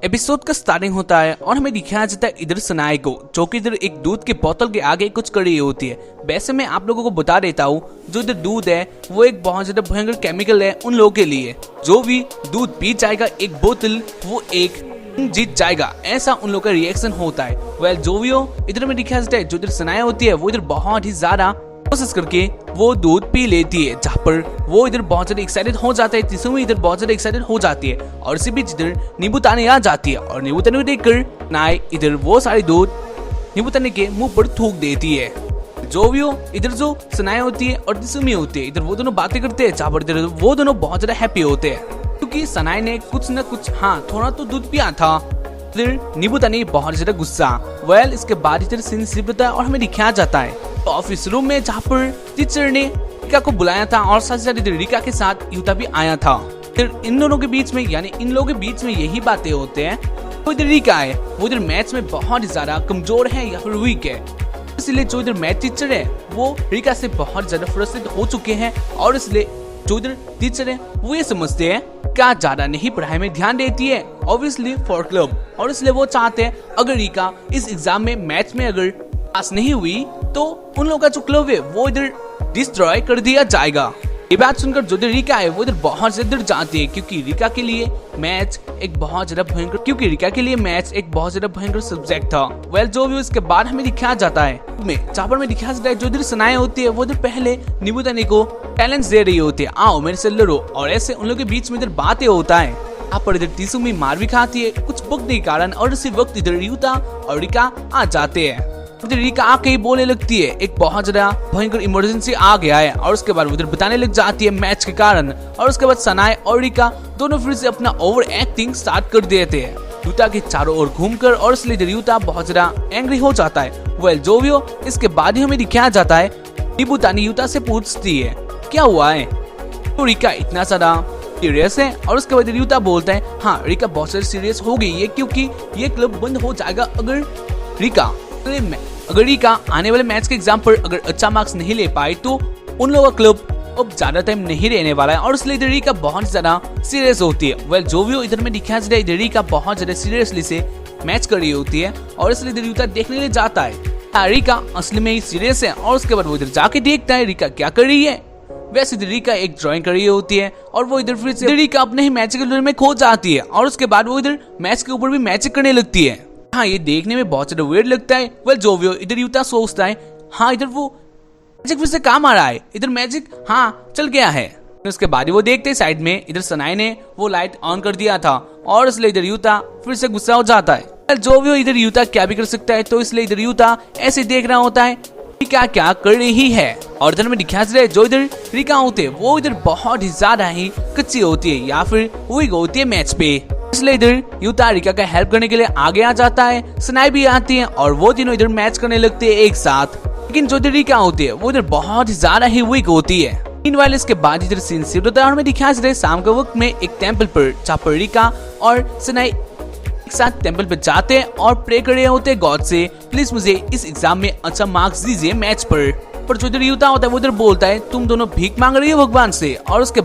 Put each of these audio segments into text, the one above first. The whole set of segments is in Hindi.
एपिसोड का स्टार्टिंग होता है और हमें दिखाया जाता है इधर सनाए को, जो कि इधर एक दूध की बोतल के आगे कुछ कर रही होती है। वैसे मैं आप लोगों को बता देता हूँ, जो इधर दूध है वो एक बहुत ज्यादा भयंकर केमिकल है उन लोगों के लिए। जो भी दूध पी जाएगा एक बोतल, वो एक जीत जाएगा, ऐसा उन लोगों का रिएक्शन होता है। वेल जो भी हो, इधर में दिखाया जाता है जो इधर सनाए होती है वो इधर बहुत ही ज्यादा कोशिश करके वो दूध पी लेती है, जहाँ पर वो इधर बहुत ज्यादा एक्साइटेड हो जाता है। तिसुमी इधर बहुत ज्यादा एक्साइटेड हो जाती है और इसी बीच इधर नींबूतानी आ जाती है और नींबूतानी को देखकर नाय इधर वो सारी दूध नींबूतानी के मुंह पर थूक देती है। जो भी हो, इधर जो सनाए होती है और तिसुमी होती है, इधर वो दोनों बातें करते हैं, जहाँ पर इधर वो दोनों बहुत ज्यादा हैप्पी होते हैं क्योंकि सनाए ने कुछ न कुछ थोड़ा तो दूध पिया था। फिर नींबूतानी बहुत ज्यादा गुस्सा। वेल इसके बाद इधर सीन शिफ्ट और हमें दिखाया जाता है ऑफिस रूम में, जहाँ पर टीचर ने रिका को बुलाया था और साथ साथ इधर रिका के साथ युता भी आया था। फिर इन दोनों के बीच में यानी इन लोगों के बीच में यही बातें होते हैं। तो इधर रिका है वो इधर मैथ्स में बहुत ज्यादा कमजोर है या फिर वीक है, इसलिए जो इधर मैथ टीचर है वो रिका से बहुत ज्यादा फ्रस्ट्रेटेड हो चुके हैं और इसलिए जो इधर टीचर है वो ये समझते हैं क्या ज्यादा नहीं पढ़ाई में ध्यान देती है ऑब्वियसली फॉर क्लब, और इसलिए वो चाहते हैं अगर रिका इस एग्जाम में मैथ्स में अगर पास नहीं हुई तो उन लोगों का जो क्लब है वो इधर डिस्ट्रॉय कर दिया जाएगा। ये बात सुनकर जो इधर रिका है वो इधर बहुत ज्यादा डर जाती है क्योंकि रिका के लिए मैथ्स एक बहुत ज्यादा भयंकर सब्जेक्ट था। वेल जो भी उसके बाद हमें दिखाया जाता है जहाँ पर दिखाया जाता है जो इधर सनाए होती है वो इधर पहले नींबूतानी को टैलेंट दे रही होती है, आओ मेरे से लड़ो, और ऐसे उन लोगों के बीच में इधर बातें होता है। यहाँ पर इधर तिसुमी मार भी खाती है कुछ बकने के कारण और इसी वक्त इधर युता और रिका आ जाते हैं। उधर रिका आके ही बोलने लगती है एक बहुत ज्यादा भयंकर इमरजेंसी आ गया है और उसके बाद उधर बताने लग जाती है मैच के कारण, और उसके बाद सनाए और रिका दोनों फिर से अपना ओवर एक्टिंग स्टार्ट कर देते हैं युता के चारों ओर घूमकर, और इसलिए इधर युता बहुत ज्यादा एंग्री हो जाता है। वेल जो भी हो, इसके बाद ही हमें दिखाया जाता है नींबूतानी युता से पूछती है क्या हुआ है, तो रिका इतना ज्यादा सीरियस है, और उसके बाद युता बोलता है हाँ रिका बहुत ज्यादा सीरियस हो गई है क्योंकि ये क्लब बंद हो जाएगा अगर रिका आने वाले मैच के एग्जाम पर अगर अच्छा मार्क्स नहीं ले पाई तो उन लोगों का क्लब अब ज्यादा टाइम नहीं रहने वाला है, और इसलिए इधर रिका बहुत ज्यादा सीरियस होती है। वेल जो भी हो, इधर में दिखाया जाता है इधर रिका बहुत ज्यादा सीरियसली से मैच कर रही होती है और इसलिए इधर युता देखने के लिए जाता है रिका असली में ही सीरियस है, और उसके बाद वो इधर जाके देखता है रिका क्या कर रही है। वैसे इधर रिका एक ड्राइंग कर रही होती है और वो इधर फिर से रिका अपने ही मैजिक में खो जाती है, और उसके बाद वो इधर मैच के ऊपर भी मैजिक करने लगती है। ये देखने में बहुत ज्यादा वियर्ड लगता है। वेल जो भी हो, इधर युता सोचता है इधर वो मैजिक फिर से काम आ रहा है, इधर मैजिक चल गया है। उसके बाद वो देखते साइड में इधर सनाए ने वो लाइट ऑन कर दिया था और इसलिए इधर युता फिर से गुस्सा हो जाता है। जो भी हो, इधर युता क्या भी कर सकता है, तो इसलिए इधर युता ऐसे देख रहा होता है रिका क्या कर रही है, और इधर में दिखाया जाता है जो इधर रिका होते है वो इधर बहुत ही ज्यादा ही कच्ची होती है या फिर वीक होती है मैच पे, इसलिए इधर युता रिका का हेल्प करने के लिए आगे आ जाता है। सनाई भी आती है और वो तीनों इधर मैच करने लगते हैं एक साथ, लेकिन जो इधर रिका होती है वो इधर बहुत ही ज्यादा ही वीक होती है। मीनवाइल इसके बाद इधर सीन शिफ्ट होता है और हमें दिखाया जाता है शाम के वक्त में एक टेंपल पर, जहाँ पर रिका और सनाई एक साथ टेंपल पे जाते हैं और प्रे कर रहे होते हैं गॉड से प्लीज मुझे इस एग्जाम में अच्छा मार्क्स दीजिए मैच पर जो इधर युता होता है वो इधर बोलता है तुम दोनों भीख मांग रही हो भगवान से, और उसके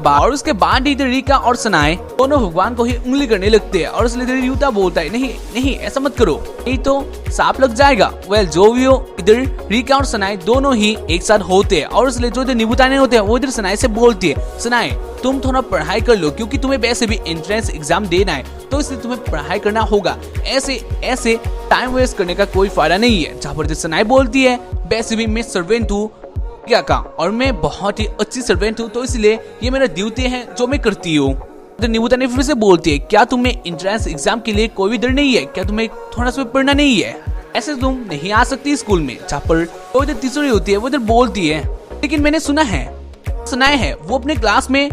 बाद इधर रिका और सनाए दोनों भगवान को ही उंगली करने लगते हैं, और इसलिए इधर युता बोलता है नहीं नहीं ऐसा मत करो, नहीं तो सांप लग जाएगा। वेल जो भी हो, इधर रिका और सनाए दोनों ही एक साथ होते हैं, और इसलिए जो इधर नींबूतानी होते हैं वो इधर सनाए से बोलती है सनाए तुम थोड़ा पढ़ाई कर लो क्योंकि तुम्हें वैसे भी एंट्रेंस एग्जाम देना है, तो इसलिए तुम्हें पढ़ाई करना होगा, ऐसे टाइम वेस्ट करने का कोई फायदा नहीं है। जहाँ पर सनाई बोलती है वैसे भी मैं सर्वेंट हूँ क्या का, और मैं बहुत ही अच्छी सर्वेंट हूँ, तो इसलिए ये मेरा ड्यूटी है जो मैं करती हूँ। तो नींबूतानी फिर से बोलती है क्या तुम्हें एंट्रेंस एग्जाम के लिए कोई भी डर नहीं है, क्या तुम्हें थोड़ा सा पढ़ना नहीं है, ऐसे तुम नहीं आ सकती स्कूल में। जहाँ पर वो इधर तीसरी होती है वो इधर बोलती है लेकिन मैंने सुना है वो अपने क्लास में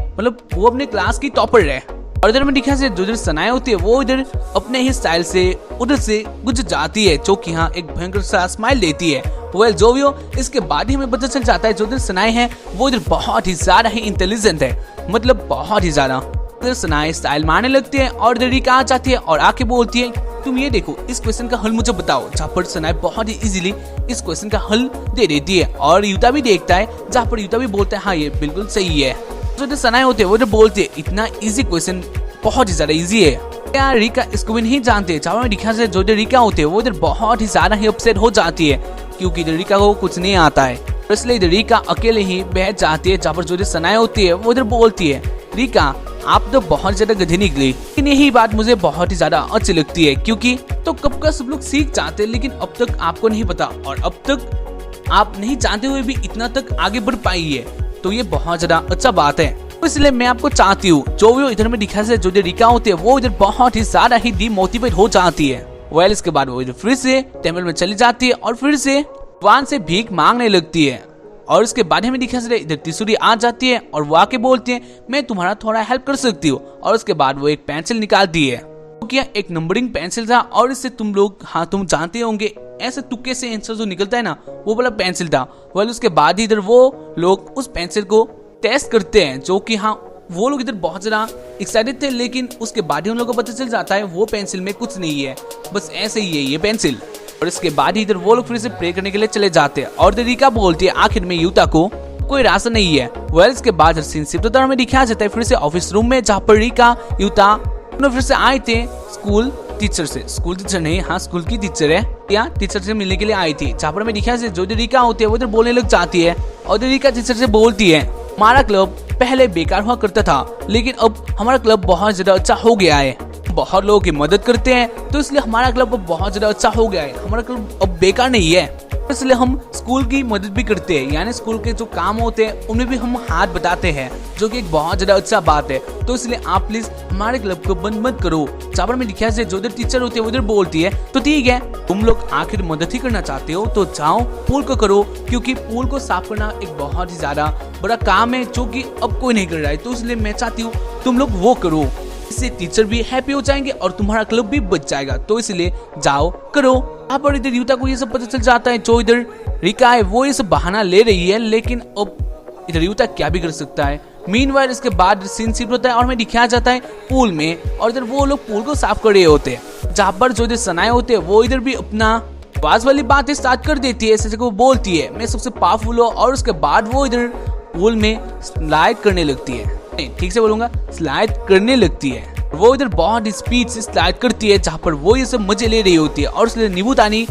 वो अपने क्लास की टॉपर है, और इधर में दिखा से जो इधर सनाए होती है वो इधर अपने ही स्टाइल से उधर से गुजर जाती है, जो कि एक भयंकर सा स्माइल देती है। वेल जो भी हो, इसके बाद ही हमें पता चल जाता है जो इधर सनाए हैं वो इधर बहुत ही ज्यादा ही इंटेलिजेंट है, बहुत ही ज्यादा। इधर सनाए स्टाइल मारने लगती है और इधर रिका आ जाती है और आके बोलती है तुम ये देखो इस क्वेश्चन का हल मुझे बताओ, जहाँ पर सनाए बहुत ही इजीली इस क्वेश्चन का हल दे देती है, और युता भी देखता है जहाँ पर युता भी बोलता है हाँ ये बिल्कुल सही है। जो सनाए होते हैं वो बोलते हैं इतना इजी क्वेश्चन बहुत ही ज्यादा इजी है। यार रिका इसको भी नहीं जानते। चावल में दिखा से जो इधर रिका होते हैं वो इधर बहुत ही ज्यादा ही अपसेट हो जाती है क्योंकि इधर रिका को कुछ नहीं आता है, इसलिए इधर रिका अकेले ही बैठ जाती है। जहाँ पर जो इधर सनाया होती है वो इधर बोलती है, रिका आप तो बहुत ज्यादा गधे निकली। लेकिन यही बात मुझे बहुत ही ज्यादा अच्छी लगती है क्योंकि तो कब का सब लोग सीख जाते हैं लेकिन अब तक आपको नहीं पता और अब तक आप नहीं जानते हुए भी इतना तक आगे बढ़ पाई है, तो ये बहुत ज्यादा अच्छा बात है। तो इसलिए मैं आपको चाहती हूँ जो भी इधर में दिखा से जो रिका होती है वो इधर बहुत ही ज्यादा ही डिमोटिवेट हो जाती है। वेल इसके बाद वो इधर फिर से टेम्पल में चली जाती है और फिर से भगवान से भीख मांगने लगती है। और इसके बाद हमें दिखा से इधर त्रिशूली आ जाती है और वो आके बोलती है मैं तुम्हारा थोड़ा हेल्प कर सकती हूँ। और उसके बाद वो एक पेंसिल निकालती है, क्या एक नंबरिंग पेंसिल था और इससे तुम लोग हाँ तुम जानते होंगे ऐसे तुक्के से आंसर जो निकलता है ना वो वाला पेंसिल था। वेल उसके बाद ही इधर वो लोग उस पेंसिल को टेस्ट करते हैं जो कि हाँ वो लोग इधर बहुत ज्यादा एक्साइटेड थे, लेकिन उसके बाद ही उन लोगों को पता चल जाता है वो पेंसिल में कुछ नहीं है, बस ऐसे ही है ये पेंसिल। और इसके बाद ही इधर वो लोग फिर से प्रे करने के लिए चले जाते हैं और रिका बोलती है आखिर में युता को कोई रास्ता नहीं है। वेल इसके बाद सीन शिफ्ट में दिखाया जाता है फिर से ऑफिस रूम में जहाँ पर रिका युता फिर से आए थे स्कूल टीचर से, स्कूल टीचर नहीं हाँ स्कूल की टीचर है या टीचर से मिलने के लिए आई थी। जहाँ पर मैं दिखाया जो रिका होती है वो इधर बोलने लग जाती है और रिका टीचर से बोलती है हमारा क्लब पहले बेकार हुआ करता था लेकिन अब हमारा क्लब बहुत ज्यादा अच्छा हो गया है, बहुत लोगों की मदद करते हैं तो इसलिए हमारा क्लब अब बहुत ज्यादा अच्छा हो गया है, हमारा क्लब अब बेकार नहीं है, इसलिए हम स्कूल की मदद भी करते हैं, यानी स्कूल के जो काम होते हैं उनमें भी हम हाथ बताते हैं जो कि एक बहुत ज्यादा अच्छा बात है। तो इसलिए आप प्लीज हमारे क्लब को बंद मत करो। चापर में लिखा है जो इधर टीचर होती है उधर बोलती है तो ठीक है तुम लोग आखिर मदद ही करना चाहते हो तो जाओ पूल को करो, क्योंकि पूल को साफ करना एक बहुत ही ज्यादा बड़ा काम है जो कि अब कोई नहीं कर रहा है, तो इसलिए मैं चाहती हूँ तुम लोग वो करो, इससे टीचर भी हैप्पी हो जाएंगे और तुम्हारा क्लब भी बच जाएगा, तो इसलिए जाओ करो। यहाँ पर इधर युता को ये सब पता चल जाता है जो इधर रिका है वो ये सब बहाना ले रही है, लेकिन अब इधर युता क्या भी कर सकता है। मीनवाइल इसके बाद सीन शिफ्ट होता है और हमें दिखाया जाता है पूल में और इधर वो लोग पूल को साफ कर रहे होते हैं, जहाँ पर जो इधर सनाए होते हैं वो इधर भी अपना आवाज वाली बातें स्टार्ट कर देती है, ऐसे को बोलती है मैं सबसे पावरफुल हूँ, और उसके बाद वो इधर पूल में स्लाइड करने लगती है, ठीक से बोलूंगा स्लाइड करने लगती है, वो इधर बहुत स्पीड से स्लाइड करती है जहाँ पर वो ये सब मजे ले रही होती है। और इसलिए निबुतानी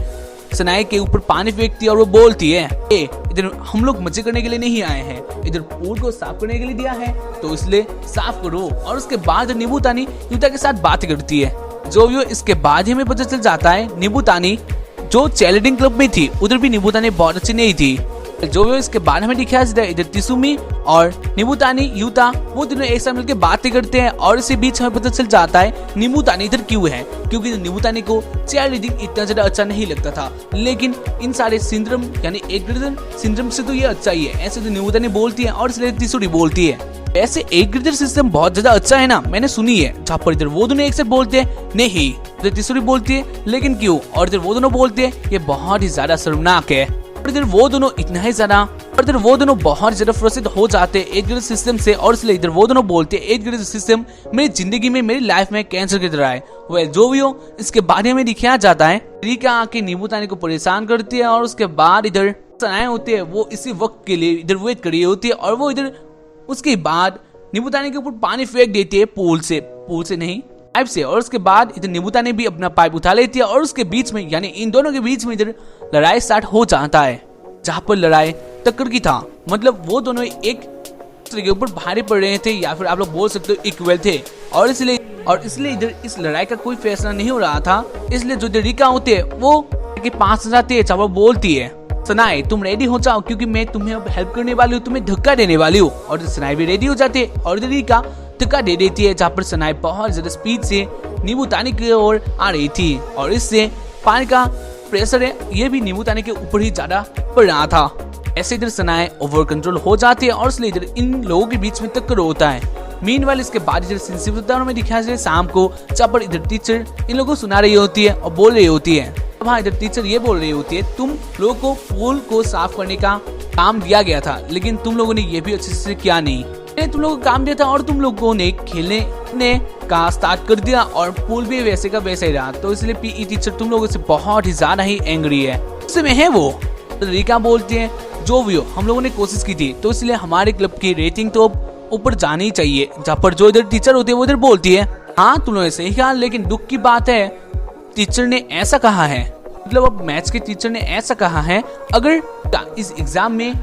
सनाए के ऊपर पानी फेंकती है और वो बोलती है इधर हम लोग मजे करने के लिए नहीं आए हैं, इधर पूल को साफ करने के लिए दिया है तो इसलिए साफ करो। और उसके बाद निबुतानी युता के साथ बात करती है, जो भी इसके बाद ही हमें पता चल जाता है निबुतानी जो चैलेंजिंग क्लब में थी उधर भी निबुतानी बहुत अच्छी नहीं थी। जो भी इसके बाद हमें दिखाया जाता है इधर तिसुमी और निबुतानी युता वो दोनों एक साथ मिलकर बातें करते हैं और इसी बीच हमें पता चल जाता है निबुतानी इधर क्यों है, क्योंकि निबुतानी को चेयर रीडिंग इतना ज्यादा अच्छा नहीं लगता था, लेकिन इन सारे सिंड्रोम यानी एक ग्रेडर सिंड्रोम से तो ये अच्छा ही है, ऐसे तो निबुतानी बोलती है और इसलिए तिसुरी बोलती है ऐसे एक ग्रेडर सिस्टम बहुत ज्यादा अच्छा है ना, मैंने सुनी है। जहाँ पर इधर वो दोनों एक साथ बोलते हैं नहीं, इधर तिसुरी बोलती है लेकिन क्यों, और इधर वो दोनों बोलते हैं ये बहुत ही ज्यादा शर्मनाक है। और इधर वो दोनों इतना ही ज्यादा और इधर वो दोनों बहुत ज्यादा फ्रस्ट्रेट हो जाते हैं एज ग्रेड सिस्टम से, और इसलिए इधर वो दोनों बोलते हैं एज ग्रेड सिस्टम मेरी जिंदगी में मेरी लाइफ में कैंसर की तरह है। वह जो भी हो इसके बारे में दिखाया जाता है रिका आके निबुतानी को परेशान करती है और उसके बाद इधर सनाए होते हैं वो इसी वक्त के लिए इधर वेट कर रही होती है और वो इधर उसके बाद निबुतानी के ऊपर पानी फेंक देती है पूल से नहीं पाइप से, और उसके बाद इधर निबुतानी भी अपना पाइप उठा लेती है और उसके बीच में यानी इन दोनों के बीच में इधर लड़ाई स्टार्ट हो जाता है, जहाँ पर लड़ाई टक्कर की था, मतलब वो दोनों एक दूसरे के ऊपर भारी पड़ रहे थे या फिर आप लोग बोल सकते हो इक्वल थे, और इसलिए इधर इस लड़ाई का कोई फैसला नहीं हो रहा था। इसलिए जो रिका होती है वो के पास जाती है, चाहे वो बोलती है सनाए तुम रेडी हो जाओ क्योंकि मैं तुम्हें अब हेल्प करने वाली हूँ, तुम्हें धक्का देने वाली हूँ, और सनाए भी रेडी हो जाती है और रिका धक्का दे देती है, जहाँ पर सनाए बहुत ज्यादा स्पीड से निबुतानी की ओर आ रही थी और इससे पानी का प्रेशर है ये भी निबुतानी के ऊपर ही ज्यादा पड़ रहा था। ऐसे इधर सनाए ओवर कंट्रोल हो जाती है और इसलिए इधर इन लोगों के बीच में टक्कर होता है। मीनवाइल इसके बाद इधर सेंसिटिव में दिखाया जाए शाम को, जहाँ पर इधर टीचर इन लोगों को सुना रही होती है और बोल रही होती है, वहाँ इधर टीचर ये बोल रही होती है तुम लोगों को पूल को साफ करने का काम दिया गया था लेकिन तुम लोगों ने ये भी अच्छे से किया नहीं, तुम लोगों को काम दिया था और तुम लोगों ने खेलने का स्टार्ट कर दिया और पूल भी वैसे का वैसे ही रहा, तो इसलिए पीई टीचर तुम लोगों से बहुत ही ज्यादा ही एंग्री है। उसमें है वो रिका बोलती है जो भी हो हम लोगों ने कोशिश की थी तो इसलिए हमारे क्लब की रेटिंग तो ऊपर जानी ही चाहिए। जहाँ पर जो इधर टीचर होती है वो इधर बोलती है हाँ तुम लोगों ने सही कहा, लेकिन दुख की बात है टीचर ने ऐसा कहा है, मतलब अब मैथ्स के टीचर ने ऐसा कहा है अगर इस एग्जाम में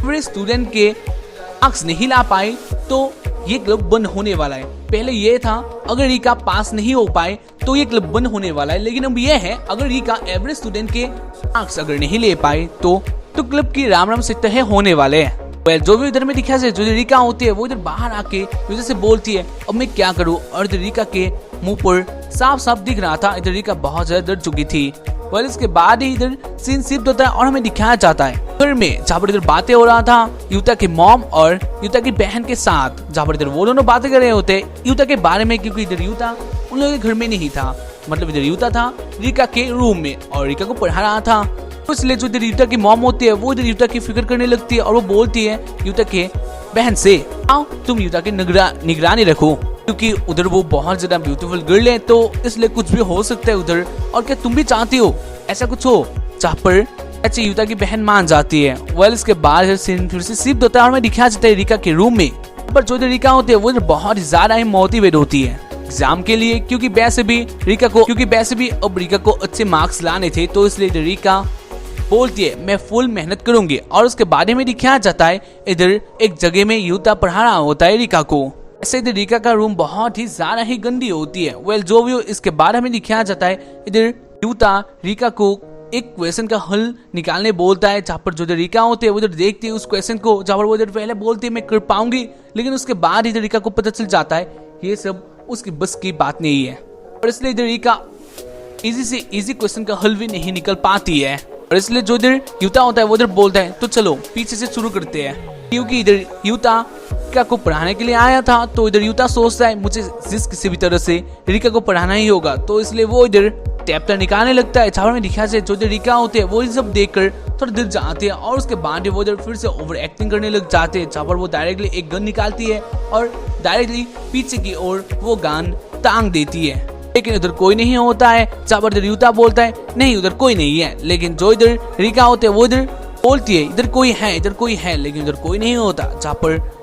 पूरे स्टूडेंट के मार्क्स नहीं ला पाए तो ये क्लब बंद होने वाला है। पहले ये था अगर रिका पास नहीं हो पाए तो ये क्लब बंद होने वाला है, लेकिन अब ये है अगर रिका एवरेज स्टूडेंट के मार्क्स अगर नहीं ले पाए तो क्लब की राम राम से तय होने वाले हैं। जो भी इधर में दिखा है जो रिका होती है वो इधर बाहर आके यूजर से बोलती है अब मैं क्या करूं, और इधर रिका के मुंह पर साफ साफ दिख रहा था इधर रिका बहुत ज्यादा डर चुकी थी। और इसके बाद ही इधर सीन शिफ्ट होता है और हमें दिखाया जाता है घर में जहाँ पर इधर बातें हो रहा था युता के मॉम और युता की बहन के साथ, जहाँ पर इधर वो दोनों बातें कर रहे होते युता के बारे में, क्योंकि इधर युता उन लोगों के घर में नहीं था, मतलब इधर युता था रिका के रूम में और रिका को पढ़ा रहा था। इसलिए जो इधर युता की मॉम होती है वो इधर युता की फिक्र करने लगती है और वो बोलती है युता के बहन से आओ तुम युता की निगरानी रखो, क्योंकि उधर वो बहुत ज्यादा ब्यूटीफुल गर्ल है तो इसलिए कुछ भी हो सकता है उधर, और क्या तुम भी चाहती हो ऐसा कुछ हो, जहाँ पर अच्छी युता की बहन मान जाती है। वेल इसके बाद फिर से शिफ्ट होता है और हमें दिखाया जाता है रिका के रूम में, पर जो रिका होती है वो बहुत ही ज्यादा ही मोटिवेट होती है एग्जाम के लिए, क्योंकि वैसे भी अब रिका को अच्छे मार्क्स लाने थे, तो इसलिए रिका बोलती है मैं फुल मेहनत करूंगी। और उसके बारे में दिखाया जाता है इधर एक जगह में युता पढ़ा रहा होता है रिका को। ऐसे इधर रिका का रूम बहुत ही ज्यादा ही गंदी होती है। वेल जो भी हो इसके बारे में दिखाया जाता है इधर युता रिका को एक क्वेश्चन का हल निकालने बोलता है, जहाँ पर जो रिका होते है वो इधर देखती है उस क्वेश्चन को, जहाँ पर वो इधर पहले बोलती है मैं कर पाऊंगी, लेकिन उसके बाद इधर रिका को पता चल जाता है ये सब उसकी बस की बात नहीं है, और इसलिए इधर रिका इजी से इजी क्वेश्चन का हल भी नहीं निकल पाती है। और इसलिए जो इधर युता होता है वो इधर बोलता है तो चलो पीछे से शुरू करते हैं, क्योंकि इधर युता रिका को पढ़ाने के लिए आया था, तो इधर युता सोचता है मुझे जिस किसी भी तरह से रिका को पढ़ाना ही होगा, तो इसलिए वो इधर टैप्टर निकालने लगता है। छावर में दिखा से जो रिका होते हैं वो सब देखकर थोड़ा दिल जाते हैं, और उसके बाद वो इधर फिर से ओवर एक्टिंग करने लग जाते हैं, जहाँ पर वो डायरेक्टली एक गन निकालती है और डायरेक्टली पीछे की ओर वो गन टांग देती है, लेकिन उधर कोई नहीं होता है। जहाँ पर युता बोलता है नहीं उधर कोई नहीं है, लेकिन जो इधर रिका होते हैं वो इधर बोलती है इधर कोई है, लेकिन उधर कोई नहीं होता। जहाँ पर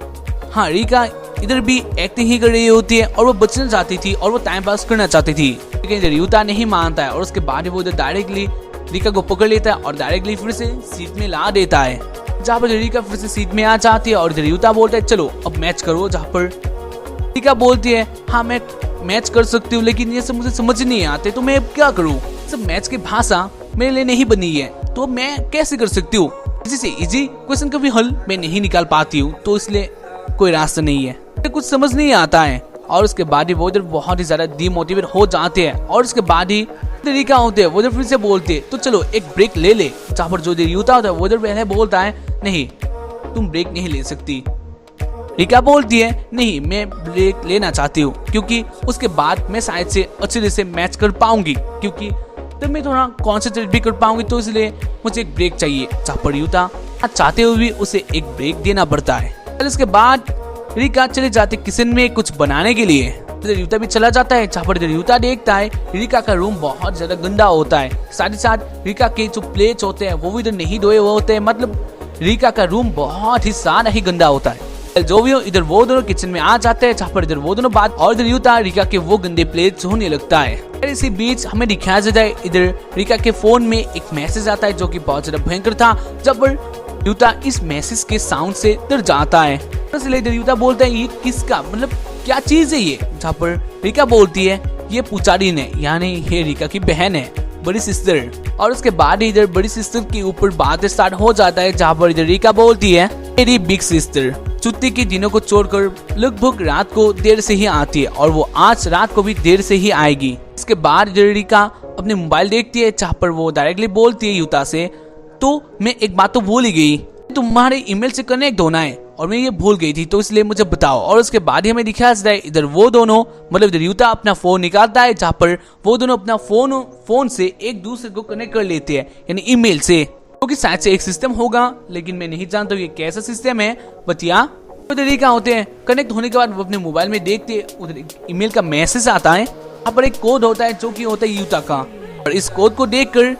हाँ रिका इधर भी एक्टिंग ही कर रही होती है और वो बचना चाहती थी और वो टाइम पास करना चाहती थी, लेकिन इधर युता नहीं मानता है, और उसके बाद वो इधर डायरेक्टली रिका को पकड़ लेता है और डायरेक्टली फिर से सीट में ला देता है, जहाँ पर रिका फिर से सीट में आ जाती है। और इधर युता बोलता है चलो अब मैच करो, जहाँ पर रिका बोलती है हाँ मैं मैच कर सकती हूँ, लेकिन ये सब मुझे समझ नहीं आते तो मैं अब क्या करूँ, सब मैच की भाषा मेरे लिए नहीं बनी है तो मैं कैसे कर सकती हूँ, इसी से इजी क्वेश्चन का भी हल मैं नहीं निकाल पाती हूँ, तो इसलिए कोई रास्ता नहीं है, कुछ समझ नहीं आता है। और उसके बाद ही वो इधर बहुत ही ज्यादा डिमोटिवेट हो जाते हैं, और उसके बाद ही रिका होते हैं वो इधर फिर से बोलते हैं तो चलो एक ब्रेक ले ले, जहाँ पर जो युता होता है वो इधर पहले बोलता है नहीं तुम ब्रेक नहीं ले सकती। रिका बोलती है नहीं मैं ब्रेक लेना चाहती हूँ, क्योंकि उसके बाद मैं शायद से अच्छे तरह से मैच कर पाऊंगी, क्योंकि तब मैं थोड़ा कॉन्सेंट्रेट भी कर पाऊंगी, तो इसलिए मुझे एक ब्रेक चाहिए। जहाँ पर युता चाहते हुए भी उसे एक ब्रेक देना पड़ता है। इसके बाद रिका चले जाते किचन में कुछ बनाने के लिए, युता भी चला जाता है, जहाँ पर युता देखता है रिका का रूम बहुत ज्यादा गंदा होता है, साथ ही साथ रिका के जो प्लेट्स होते हैं वो भी इधर नहीं धोए हुए होते हैं, मतलब रिका का रूम बहुत ही ज्यादा ही गंदा होता है। जो भी हो इधर वो दोनों किचन में आ जाते हैं, जहाँ पर इधर वो दोनों बात और इधर युता रिका के वो गंदे प्लेट्स होने लगता है। इसी बीच हमें दिखाया जाता है इधर रिका के फोन में एक मैसेज आता है जो कि बहुत ज्यादा भयंकर था, जब पर युता इस मैसेज के साउंड से डर जाता है। इसलिए इधर युता बोलता है ये किसका मतलब क्या चीज है ये, जहाँ पर रिका बोलती है ये पुजारी ने, यानी ये रिका की बहन है बड़ी सिस्टर। और उसके बाद इधर बड़ी सिस्टर के ऊपर बात स्टार्ट हो जाता है, जहाँ पर इधर रिका बोलती है मेरी बिग सिस्टर छुट्टी के दिनों को छोड़कर लगभग रात को देर से ही आती है, और वो आज रात को भी देर से ही आएगी। इसके बाद इधर रिका अपने मोबाइल देखती है, जहाँ पर वो डायरेक्टली बोलती है युता से तो मैं एक बात तो भूल ही गई, तुम्हारे ईमेल से कनेक्ट होना है और मैं ये भूल गई थी, तो इसलिए मुझे बताओ। और उसके बाद ही हमें दिखाया जाता है इधर वो दोनों मतलब इधर युता अपना फोन निकालता है, जहाँ पर वो दोनों अपना फोन से एक दूसरे को कनेक्ट कर लेते हैं, यानी ईमेल से, क्योंकि शायद से एक सिस्टम होगा, लेकिन मैं नहीं जानता ये कैसा सिस्टम है। बतिया उधर रिका होते हैं, कनेक्ट होने के बाद वो अपने मोबाइल में देखते हैं, उधर ईमेल का मैसेज आता है, यहाँ पर एक कोड होता है जो कि होता है युता का, और इस कोड को देखकर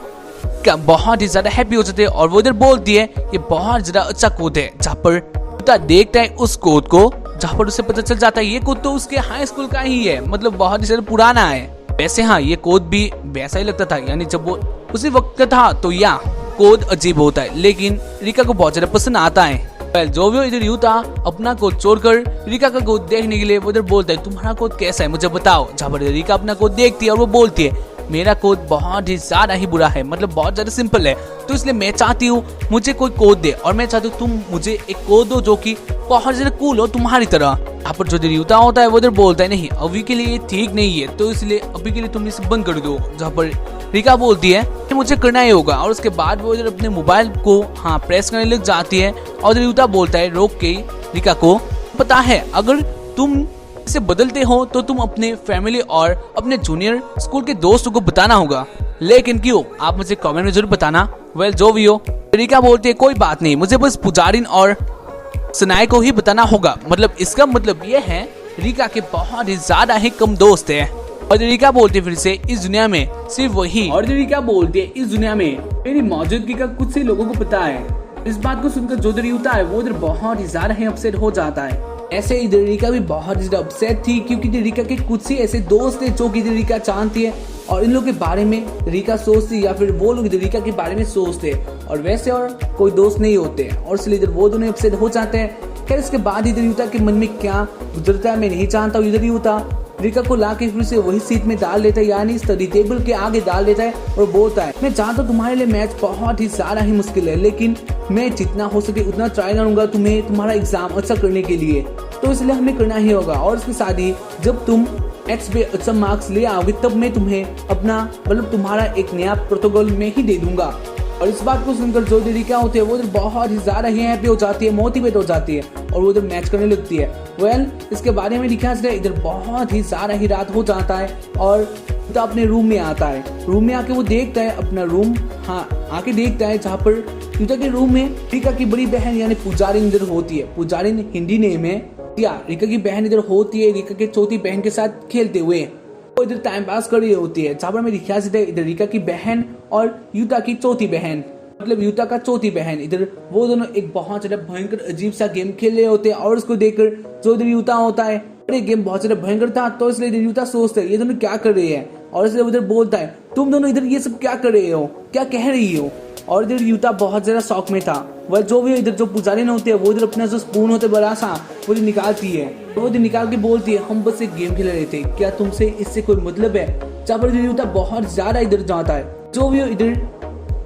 बहुत ही ज्यादा हैप्पी हो जाते हैं, और वो इधर बोलती है ये बहुत ज्यादा अच्छा कोड है। जहाँ पर युता देखता है उस कोड को, जहाँ पर उसे पता चल जाता है ये कोड तो उसके हाई स्कूल का ही है, मतलब बहुत ही ज्यादा पुराना है। वैसे हाँ, ये कोड भी वैसा ही लगता था, यानी जब वो उसी वक्त का था तो या कोड अजीब होता है, लेकिन रिका को बहुत ज्यादा पसंद आता है। जो भी इधर यूता अपना कोड छोड़कर रिका का कोड देखने के लिए वो इधर बोलता है तुम्हारा कोड कैसा है मुझे बताओ। जहाँ पर रिका अपना कोड देखती है और वो बोलती है मेरा कोड बहुत ही ज्यादा ही बुरा है, मतलब बहुत ज्यादा सिंपल है, तो इसलिए मैं चाहती हूँ मुझे कोई कोड दे और मैं चाहती हूँ तुम मुझे एक कोड दो जो कि बहुत ज्यादा कूल हो तुम्हारी तरह। यहाँ पर जो रियुता होता है वो इधर बोलता है नहीं अभी के लिए ठीक नहीं है, तो इसलिए अभी के लिए तुम इसे बंद कर दो। जहाँ पर रिका बोलती है कि मुझे करना ही होगा और उसके बाद वो इधर अपने मोबाइल को प्रेस करने लग जाती है और रियुता बोलता है रोक के रिका को पता है अगर तुम इसे बदलते हो तो तुम अपने फैमिली और अपने जूनियर स्कूल के दोस्तों को बताना होगा, लेकिन क्यों आप मुझे कमेंट में जरूर बताना। वेल जो भी हो, रिका बोलती है कोई बात नहीं मुझे बस पुजारिन और सनाए को ही बताना होगा, मतलब इसका मतलब ये है रिका के बहुत ही ज्यादा ही कम दोस्त है। और रिका बोलती है फिर से इस दुनिया में सिर्फ वही, और रिका बोलती है इस दुनिया में मेरी मौजूदगी का कुछ ही लोगों को पता है। इस बात को सुनकर जो रियुता है वो इधर बहुत ही ज्यादा ही अपसेट हो जाता है। ऐसे इधर रिका भी बहुत ज्यादा अपसेट थी क्योंकि रिका के कुछ ही ऐसे दोस्त थे जो कि रिका जानती है और इन लोगों के बारे में रिका सोचती या फिर वो लोग रिका के बारे में सोचते और वैसे और कोई दोस्त नहीं होते और इसलिए इधर वो दोनों अपसेट हो जाते हैं। खैर इसके बाद इधर युता के मन में क्या गुजरता है मैं नहीं जानता हूँ। इधर युता रिका को लाके फिर से वही सीट में डाल लेता है, यानी स्टडी टेबल के आगे डाल देता है और बोलता है मैं जानता हूँ तुम्हारे लिए मैच बहुत ही ज्यादा ही मुश्किल है, लेकिन मैं जितना हो सके उतना ट्राई करूंगा तुम्हें तुम्हारा एग्जाम अच्छा करने के लिए, तो इसलिए हमें करना ही होगा। और उसके साथ ही जब तुम एक्स पे अच्छा मार्क्स ले आओगे तब मैं तुम्हें अपना मतलब तुम्हारा एक नया प्रोटोकॉल में ही दे दूंगा। और इस बात को सुनकर जो रिका होती है वो बहुत ही ज्यादा ही हैप्पी हो जाती है, मोटिवेट हो जाती है और वो इधर मैच करने लगती है। वेल इसके बारे में लिखा है इधर बहुत ही ज्यादा ही रात हो जाता है और तो अपने रूम में आता है। रूम में आके वो देखता है अपना रूम आके देखता है जहाँ पर युता के रूम में रिका की बड़ी बहन यानी पुजारिन इधर होती है। पुजारिन हिंदी नेम है या रिका की बहन इधर होती है, रिका के चौथी बहन के साथ खेलते हुए वो इधर टाइम पास कर रही होती है। जहाँ पर मेरी ख्याल से इधर रिका की बहन और युता की चौथी बहन मतलब युता का चौथी बहन इधर वो दोनों एक बहुत ज्यादा भयंकर अजीब सा गेम खेल रहे होते हैं और उसको देखकर जो इधर युता होता है ये गेम बहुत ज्यादा भयंकर था, तो इसलिए इधर युता सोचता है ये दोनों क्या कर रहे हैं और इसलिए उधर बोलता है तुम दोनों इधर ये सब क्या कर रहे हो, क्या कह रही हो। और इधर युता बहुत ज्यादा शौक में था। वह जो भी इधर जो पुजारिन होते हैं वो इधर अपना जो स्पून होते बड़ा सा वो निकालती है, वो इधर निकाल के बोलती है हम बस एक गेम खेल रहे थे, क्या तुमसे इससे कोई मतलब है। जहाँ पर युता बहुत ज्यादा इधर जाता है। जो भी इधर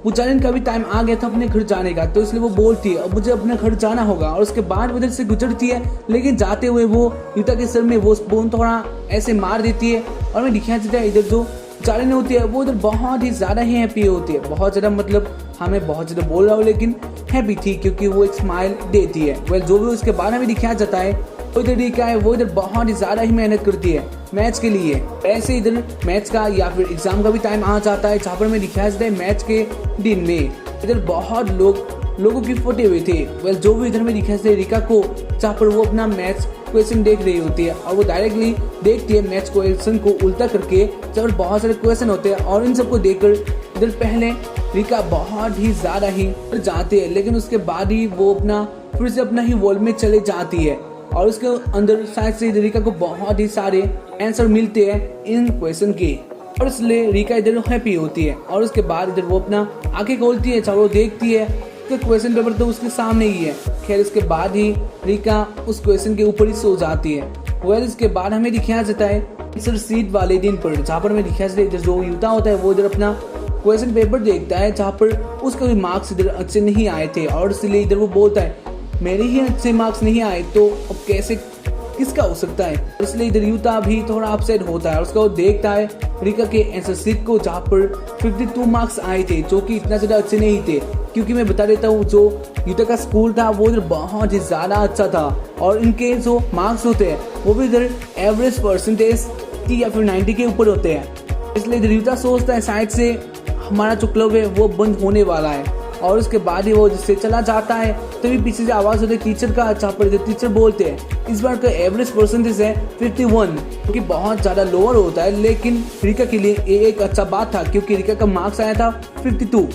पुजारिन का भी टाइम आ गया था अपने घर जाने का, तो इसलिए वो बोलती है अब मुझे अपने घर जाना होगा और उसके बाद उधर से गुजरती है, लेकिन जाते हुए वो युता के सर में वो स्पून थोड़ा ऐसे मार देती है। और मैं दिखाया जाता है इधर जो पुजारिन होती है वो इधर बहुत ही ज्यादा ही हैप्पी होती है, बहुत ज्यादा मतलब मैं बहुत ज्यादा बोल रहा हूँ लेकिन हैप्पी थी क्योंकि वो एक स्माइल देती है। वेल जो भी उसके बारे में दिखाया जाता है वो इधर रिका है वो इधर बहुत ही ज्यादा ही मेहनत करती है मैच के लिए। ऐसे इधर मैच का या फिर एग्जाम का भी टाइम आ जाता है जहाँ पर मैं दिखाया जाता है मैच के दिन में इधर बहुत लोगों की फटे हुए थे। वेल जो भी इधर में दिखाया जाता है रिका को जहाँ पर वो अपना मैच क्वेश्चन देख रही होती है और वो डायरेक्टली देखती है मैच क्वेश्चन को उल्टा करके जब बहुत सारे क्वेश्चन होते हैं और इन सबको देखकर इधर पहले रिका बहुत ही ज्यादा ही जाती है, लेकिन उसके बाद ही वो अपना फिर से अपना ही वर्ल्ड में चले जाती है और उसके अंदर शायद से रिका को बहुत ही सारे आंसर मिलते हैं इन क्वेश्चन के और इसलिए रिका इधर हैप्पी होती है। और उसके बाद इधर वो अपना आंखें खोलती है जब वो देखती है कि क्वेश्चन पेपर तो उसके सामने ही है। खैर इसके बाद ही रिका उस क्वेश्चन के ऊपर ही सो जाती है। वेल इसके बाद हमें दिखाया जाता है आंसर सीट वाले दिन पर जहाँ पर हमें दिखाया जाता है इधर जो युता होता है वो इधर अपना क्वेश्चन पेपर देखता है जहाँ पर उसके भी मार्क्स इधर अच्छे नहीं आए थे और इसलिए इधर वो बोलता है मेरे ही अच्छे मार्क्स नहीं आए तो अब कैसे किसका हो सकता है। इसलिए इधर युता भी थोड़ा अपसेट होता है और उसका वो देखता है रिका के आंसर शीट को जहाँ पर 52 मार्क्स आए थे जो कि इतना ज्यादा अच्छे नहीं थे, क्योंकि मैं बता देता हूँ जो युता का स्कूल था वो इधर बहुत ही ज्यादा अच्छा था और इनके जो मार्क्स होते हैं वो भी इधर एवरेज परसेंटेज या फिर 90 के ऊपर होते हैं। इसलिए इधर युता सोचता है शायद से हमारा जो क्लब है वो बंद होने वाला है और उसके बाद ही वो जिससे चला जाता है तभी पीछे से आवाज होती है टीचर का। जहाँ पर टीचर बोलते हैं इस बार का एवरेज परसेंटेज है 51 क्योंकि बहुत ज्यादा लोअर होता है, लेकिन रिका के लिए ये एक अच्छा बात था क्योंकि रिका का मार्क्स आया था 52।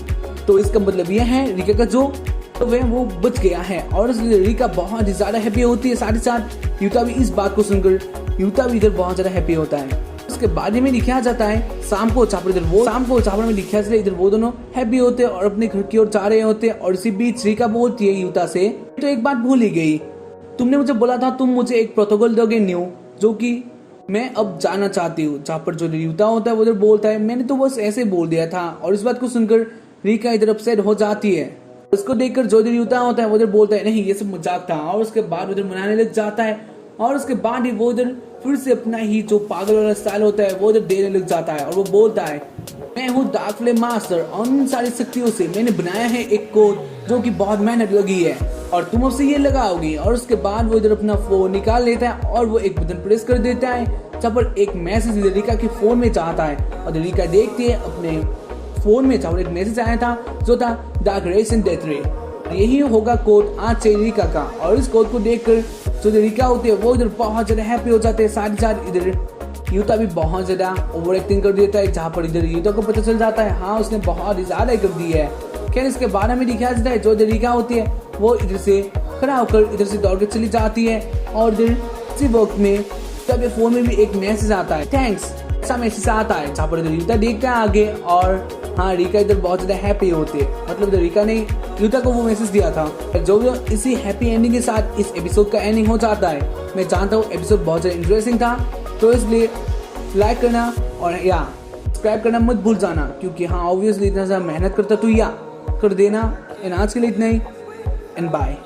तो इसका मतलब यह है रिका का जो तो वह वो बच गया है और इसलिए रीका बहुत ही ज्यादा हैप्पी होती है। साथ ही साथ यूता भी इस बात को सुनकर यूता भी इधर बहुत ज्यादा हैप्पी होता है। उसके बाद में दिखाया जाता है शाम को चापर में दिखाया जाता है इधर वो दोनों हैप्पी होते हैं और अपने घर की ओर जा रहे होते हैं। और इसी बीच रीका बोलती है यूता से, तो एक बात भूल ही गई, तुमने मुझे बोला था तुम मुझे एक प्रोटोकॉल दोगे न्यू, जो कि मैं अब जाना चाहती हूँ। जहाँ पर जो यूता होता है वो इधर बोलता है मैंने तो बस ऐसे बोल दिया था। और इस बात को सुनकर रीका इधर अपसेट हो जाती है। उसको देखकर जो इधर यूता होता है वो इधर बोलता है नहीं ये सब मजाक था। और उसके बाद उधर मनाने लग जाता है और उसके बाद ही वो इधर फिर से अपना ही जो पागल वाला स्टाइल होता है वो इधर देने लग जाता है। और वो बोलता है मैं हूँ डार्क फ्लेम मास्टर और उन सारी शक्तियों से मैंने बनाया है एक कोड जो कि बहुत मेहनत लगी है और तुम उससे ये लगाओगी। और उसके बाद वो इधर अपना फोन निकाल लेता है और वो एक बटन प्रेस कर देता है जहाँ पर एक मैसेज रीका के फोन में जाता है। और रीका देखती है अपने फोन में जहाँ एक मैसेज आया था जो था डार्क रेस एंड डेथ रे, यही होगा कोड आज से रीका का। और इस कोड को देखकर जो रीका होती है वो इधर बहुत ज्यादा हैप्पी हो जाते हैं। साथ ही साथ इधर यूता भी बहुत ज्यादा ओवर एक्टिंग कर देता है जहाँ पर इधर यूता को पता चल जाता है हाँ उसने बहुत ही ज्यादा कर दी है। खैर इसके बारे में दिखाया जाता है जो इधर रीका होती है वो इधर से खड़ा होकर इधर से दौड़ के चली जाती है। और इधर इसी वक्त में तब फोन में भी एक मैसेज आता है थैंक्स, ऐसा मैसेज आता है जहाँ पर इधर यूता देखता है आगे। और हाँ रीका इधर बहुत ज्यादा हैप्पी होती है, मतलब इधर रीका ने यूता को वो मैसेज दिया था। जो भी इसी हैप्पी एंडिंग के साथ इस एपिसोड का एंडिंग हो जाता है। मैं जानता हूँ एपिसोड बहुत ज्यादा इंटरेस्टिंग था, तो इसलिए लाइक करना और या सब्सक्राइब करना मत भूल जाना, क्योंकि हाँ ऑब्वियसली इतना ज्यादा मेहनत करता तो या कर देना। एंड आज के लिए इतना ही एंड बाय।